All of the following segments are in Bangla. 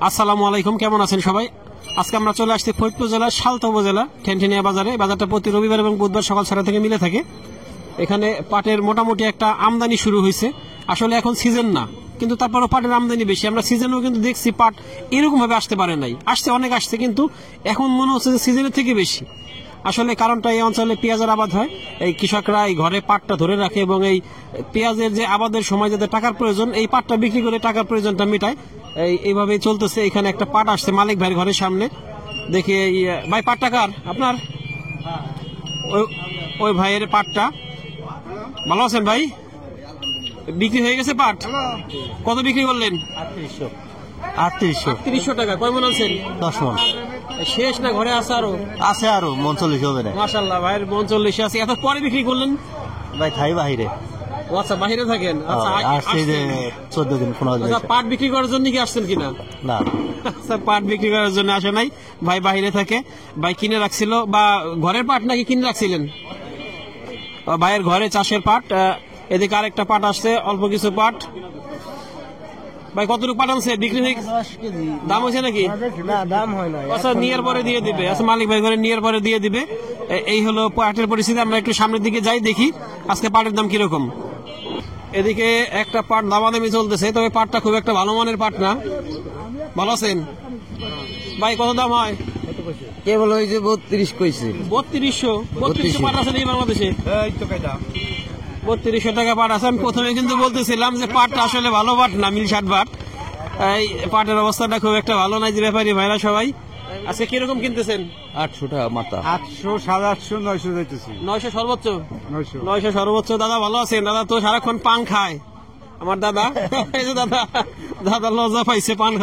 আসসালামু আলাইকুম, কেমন আছেন সবাই? আজকে আমরা চলে আসছি ফরিদপুর জেলার সালতা উপজেলা ঠেনঠেনিয়া বাজারে। বাজারটা প্রতি রবিবার এবং বুধবার সকাল 6টা থেকে মিলে থাকে। এখানে পাটের মোটামুটি একটা আমদানি শুরু হয়েছে। আসলে এখন সিজন না, কিন্তু তারপরও পাটের আমদানি বেশি। আমরা সিজনেও কিন্তু দেখছি পাট এরকম ভাবে আসতে পারে নাই, আসছে অনেক আসছে, কিন্তু এখন মনে হচ্ছে যে সিজনের থেকে বেশি। আসলে কারণটা এই অঞ্চলে পেঁয়াজের আবাদ হয়, এই কৃষকরা এই ঘরে পাটটা ধরে রাখে এবং এই পেঁয়াজের যে আবাদের সময় যাদের টাকার প্রয়োজন, এই পাটটা বিক্রি করে টাকার প্রয়োজনটা মেটায়। এইভাবেই চলতেছে। এখানে একটা পাট আসছে মালিক ভাইয়ের ঘরের সামনে। দেখি ভাই, পাটটা কার? আপনার? ওই ভাইয়ের পাটটা। ভালো আছেন ভাই? বিক্রি হয়ে গেছে পাট? কত বিক্রি করলেন? 3800 টাকা। কয় মন আনছেন? 10 মন। শেষ না ঘরে আছে আরো? আছে আরো 39 হবে না। মাশাআল্লাহ, ভাইয়ের 39 আছে। এত পরে বিক্রি করলেন? ভাই থাই বাহিরে। আচ্ছা, বাহিরে থাকেন। আচ্ছা, আসছে যে 14 দিন 15 দিন। আচ্ছা, পাট বিক্রি করার জন্য কি আসছেন কিনা? না, আচ্ছা, পাট বিক্রি করার জন্য আসে নাই, ভাই বাহিরে থাকে। ভাই কিনে রাখছিল, বা ঘরের পাট নাকি কিনে রাখছিলেন? ভাইয়ের ঘরে চাষের পাট। এদিকে আরেকটা পাট আসছে, অল্প কিছু পাট। ভাই কতটুকু পাট আনছে? বিক্রি হয়ে দাম হয়েছে নাকি? না, দাম হয় না। আচ্ছা, নিয়ার পরে দিয়ে দিবে। আচ্ছা, মালিক ভাই ঘরে নিয়ার পরে দিয়ে দিবে। এই হলো পাটের পরিস্থিতি। আমরা একটু সামনের দিকে যাই, দেখি আজকে পাটের দাম কিরকম। এদিকে একটা পাট দামাদামি চলতেছে, তবে পাটটা খুব একটা ভালো মানের পাট না। ভালো আছেন ভাই? কত দাম হয়? কেবল ওই যে 32 কইছে। 3200 পাট আছে এই বাংলাদেশে? 3200 টাকা পাট আছে। আমি প্রথমে কিন্তু বলতেছিলাম যে পাটটা আসলে ভালো পাট না, মিলসাট পাট। এই পাটের অবস্থাটা খুব একটা ভালো নাই। যে ব্যাপারী ভাইরা সবাই আজকে কিরকম কিনতেছেন? 800 টাকা মাথা। 800, 750, 900 যাইতেছি। 900 সর্বোচ্চ? 900। 900 সর্বোচ্চ। দাদা ভালো আছেন? দাদা তো সারাক্ষণ পান খায়, আমার দাদা। এই যে দাদা, দাদা লজ্জা পাইছে পান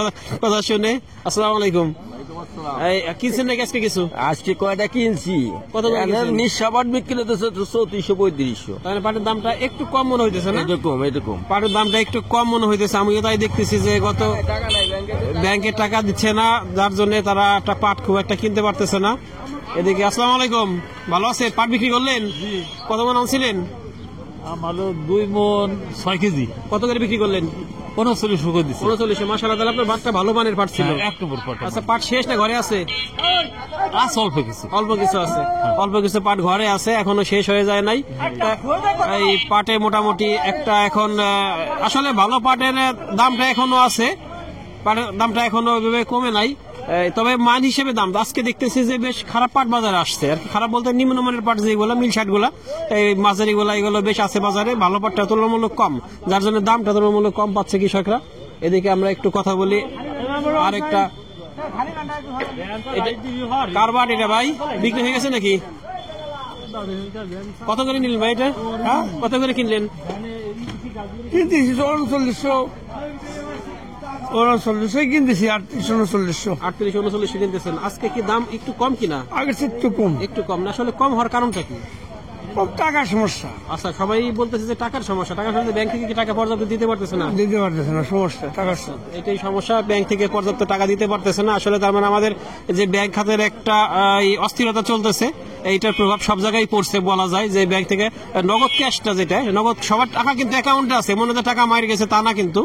কথা শুনে। আসসালামু আলাইকুম। এই কিনছেন নাকি আজকে কিছু? আজকে কয়টা কিনছি? কত করে কিনছেন? নিঃস্বাবাদ বিক্রি হতেছে 3400-3500। তাহলে পাটের দামটা একটু কম মনে হইতেছে না? এরকম পাটের দামটা একটু কম মনে হইতেছে। আমিও তাই দেখতেছি যে গত ব্যাংকে টাকা দিচ্ছে না, যার জন্য তারা একটা পাট খুব একটা কিনতে পারতেছে না। এদিকে আসসালামু আলাইকুম, ভালো আছে? পাট বিক্রি করলেন? কত মন আনছিলেন? আমারও 2 মন 6 কেজি। কত করে বিক্রি করলেন? 3900 করে দিছি। 3900। মাশাআল্লাহ, তাহলে আপনার পাটটা ভালো মানের পাট ছিল। এক নম্বর পাট। আচ্ছা, পাট শেষ না ঘরে আছে? অল্প কিছু। অল্প কিছু আছে, অল্প কিছু পাট ঘরে আছে, এখনো শেষ হয়ে যায় নাই। এই পাটে মোটামুটি একটা এখন আসলে ভালো পাটের দামটা এখনো আছে, পাটের দামটা এখনো ওইভাবে কমে নাই। তবে মান হিসেবে দাম আজকে দেখতেছি যে বেশ খারাপ পাট বাজারে আসছে। আর কি খারাপ বলতে নিম্নমানের পাট যেগুলো মিল শার্ট গুলা, এই মাঝারি গুলা, এগুলো বেশ আছে বাজারে। ভালো পাটটা তুলনামূলক কম, যার জন্য দামটা তুলনামূলক কম পাচ্ছে কৃষকরা। এদিকে আমরা একটু কথা বলি। আরেকটা কার পাট এটা ভাই? বিক্রি হয়ে গেছে নাকি? কত করে নিলেন ভাই এটা? কত করে কিনলেন? 39 কিনতেছি। 38-39 কিনতেছেন। আজকে কি দাম একটু কম কিনা? আগের চেয়ে একটু কম। একটু কম না, আসলে কম হওয়ার কারণটা কি? টাকার সমস্যা। আচ্ছা, সবাই বলতেছে যে টাকার সমস্যা। টাকার সমস্যা, ব্যাংক থেকে কি টাকা পর্যাপ্ত দিতে পারতেছে না? দিতে পারতেছে না, সমস্যা টাকার। এটাই সমস্যা, ব্যাংক থেকে পর্যাপ্ত টাকা দিতে পারতেছে না। আসলে তার মানে আমাদের যে ব্যাংক খাতের একটা অস্থিরতা চলতেছে, এইটার প্রভাব সব জায়গায় পড়ছে বলা যায়। যে ব্যাংক থেকে নগদ ক্যাশটা, যেটা নগদ, সবার টাকা কিন্তু অ্যাকাউন্টে আছে, মনে হয় টাকা মার গেছে তা না, কিন্তু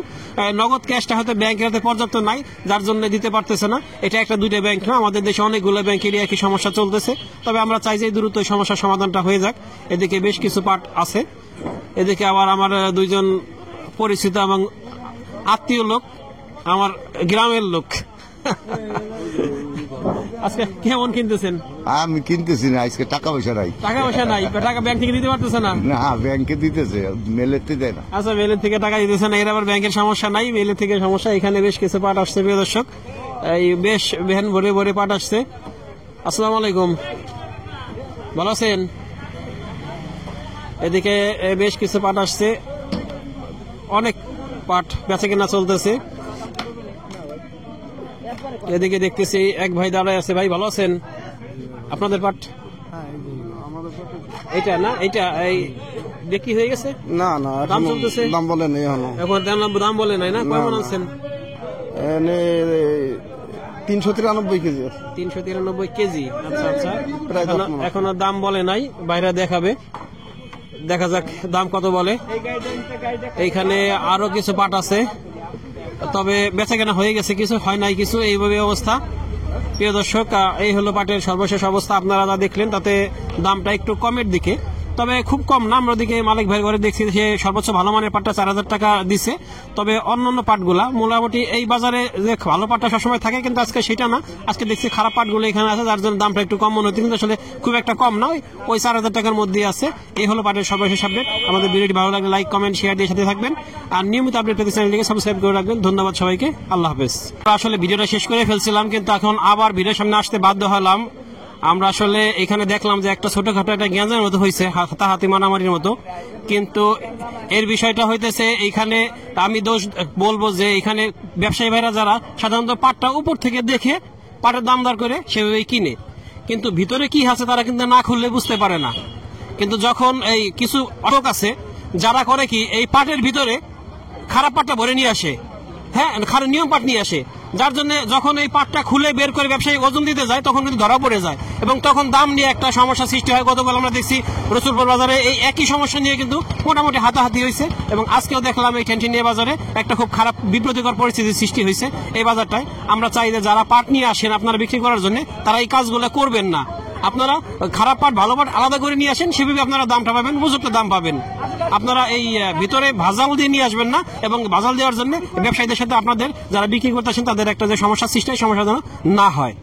নগদ ক্যাশটা হয়তো ব্যাংকের হাতে পর্যাপ্ত নাই, যার জন্য দিতে পারতেছে না। এটা একটা দুইটা ব্যাংক না, আমাদের দেশে অনেকগুলো ব্যাংকেরই একই সমস্যা চলতেছে। তবে আমরা চাই যে দ্রুত এই সমস্যার সমাধানটা হয়ে যাক। এদিকে বেশ কিছু পাট আছে। এদিকে আবার আমার দুইজন পরিচিত এবং আত্মীয় লোক, আমার গ্রামের লোক। আজকে কেমন কিনতেছেন? আমি কিনতেছি না, আজকে টাকা পয়সা নাই। টাকা পয়সা নাই? টাকা ব্যাংক থেকে দিতে পারতেছে না? না, ব্যাংকে দিতেছে, মেলেতে দেয় না। আচ্ছা, মেলের থেকে টাকা দিতেছে না। এর আবার ব্যাংকের সমস্যা নাই, মেলের থেকে সমস্যা। এখানে বেশ কিছু পাট আসছে প্রিয় দর্শক, এই বেশ ভ্যান ভরে ভরে পাট আসছে। আসসালামু আলাইকুম, ভালো আছেন? এদিকে বেশ কিছু পাট আসছে, অনেক পাট বেচা কেনা চলতেছে। এদিকে দেখতেছি এক ভাই দাঁড়ায় আছে। ভাই ভালো আছেন? আপনাদের পাট এটা না, এটা এই বিক্রি হয়ে গেছে? না না, দাম চলতেছে? দাম বলে নেই এখন দাম বলে নাই না? কেমন আছেন? 393 কেজি। 393 কেজি। আচ্ছা আচ্ছা, এখনো দাম বলে নাই, বাইরে দেখাবে, দেখা যাক দাম কত বলে। এইখানে আরো কিছু পাট আছে। তবে বেচা কেনা হয়ে গেছে, কিছু হয় নাই কিছু, এইভাবে অবস্থা। প্রিয় দর্শক, এই হলো পাটের সর্বশেষ অবস্থা। আপনারা যা দেখলেন তাতে দামটা একটু কমের দিকে, তবে খুব কম না। আমরা ওদিকে মালিক ভাইয়ের ঘরে দেখছি সে সর্বোচ্চ ভালো মানের পাটটা 4,000 টাকা দিছে। তবে অন্যান্য পাটগুলা মোটামুটি এই বাজারে যে ভালো পাটটা সবসময় থাকে, কিন্তু আজকে সেটা না। আজকে দেখছি খারাপ পাটগুলো এখানে আছে, যার জন্য দামটা একটু কম মনে হচ্ছে, কিন্তু আসলে খুব একটা কম না, ওই 4,000 টাকার মধ্যেই আছে। এই হলো পাটের সর্বশেষ আপডেট। আমাদের ভিডিওটি ভালো লাগলে লাইক, কমেন্ট, শেয়ার দিয়ে সাথে থাকবেন, আর নিয়মিত আপডেট পেতে চ্যানেলটিকে সাবস্ক্রাইব করে রাখবেন। ধন্যবাদ সবাইকে, আল্লাহ হাফেজ। আসলে ভিডিওটা শেষ করে ফেলছিলাম, কিন্তু এখন আবার ভিডিওর সামনে আসতে বাধ্য হলাম। আমরা আসলে এখানে দেখলাম যে একটা ছোটখাটো একটা গ্যাঞ্জামের মতো হয়েছে, হাতাহাতি মারামারির মতো। কিন্তু এর বিষয়টা হইতেছে, এইখানে আমি দোষ বলবো যে এখানে ব্যবসায়ী ভাইরা যারা সাধারণত পাটটা উপর থেকে দেখে পাটের দাম দর করে সেভাবেই কিনে, কিন্তু ভিতরে কি আছে তারা কিন্তু না খুললে বুঝতে পারে না। কিন্তু যখন এই কিছু অটক আছে যারা করে কি, এই পাটের ভিতরে খারাপ পাটটা ভরে নিয়ে আসে, হ্যাঁ, খারাপ নিয়ম পাট নিয়ে আসে, যার জন্য যখন এই পাটটা খুলে বের করে ব্যবসায়ী ওজন দিতে যায় তখন কিন্তু ধরা পড়ে যায়, এবং তখন দাম নিয়ে একটা সমস্যা সৃষ্টি হয়। গতকাল আমরা দেখছি রসুলপুর বাজারে এই একই সমস্যা নিয়ে কিন্তু মোটামুটি হাতাহাতি হয়েছে, এবং আজকেও দেখলাম এই ঠেনঠেনিয়া বাজারে একটা খুব খারাপ বিব্রতিকর পরিস্থিতির সৃষ্টি হয়েছে এই বাজারটায়। আমরা চাই যে যারা পাট নিয়ে আসেন আপনারা বিক্রি করার জন্য, তারা এই কাজগুলো করবেন না। আপনারা খারাপ পাট ভালো পাট আলাদা করে নিয়ে আসেন, সেভাবে আপনারা দামটা পাবেন, উপযুক্ত দাম পাবেন। আপনারা এই ভিতরে ভাজাল দিয়ে নিয়ে আসবেন না, এবং ভাজাল দেওয়ার জন্য ব্যবসায়ীদের সাথে আপনাদের যারা বিক্রি করতে আসেন তাদের একটা যে সমস্যা সৃষ্টি হয়, সমস্যা যেন না হয়।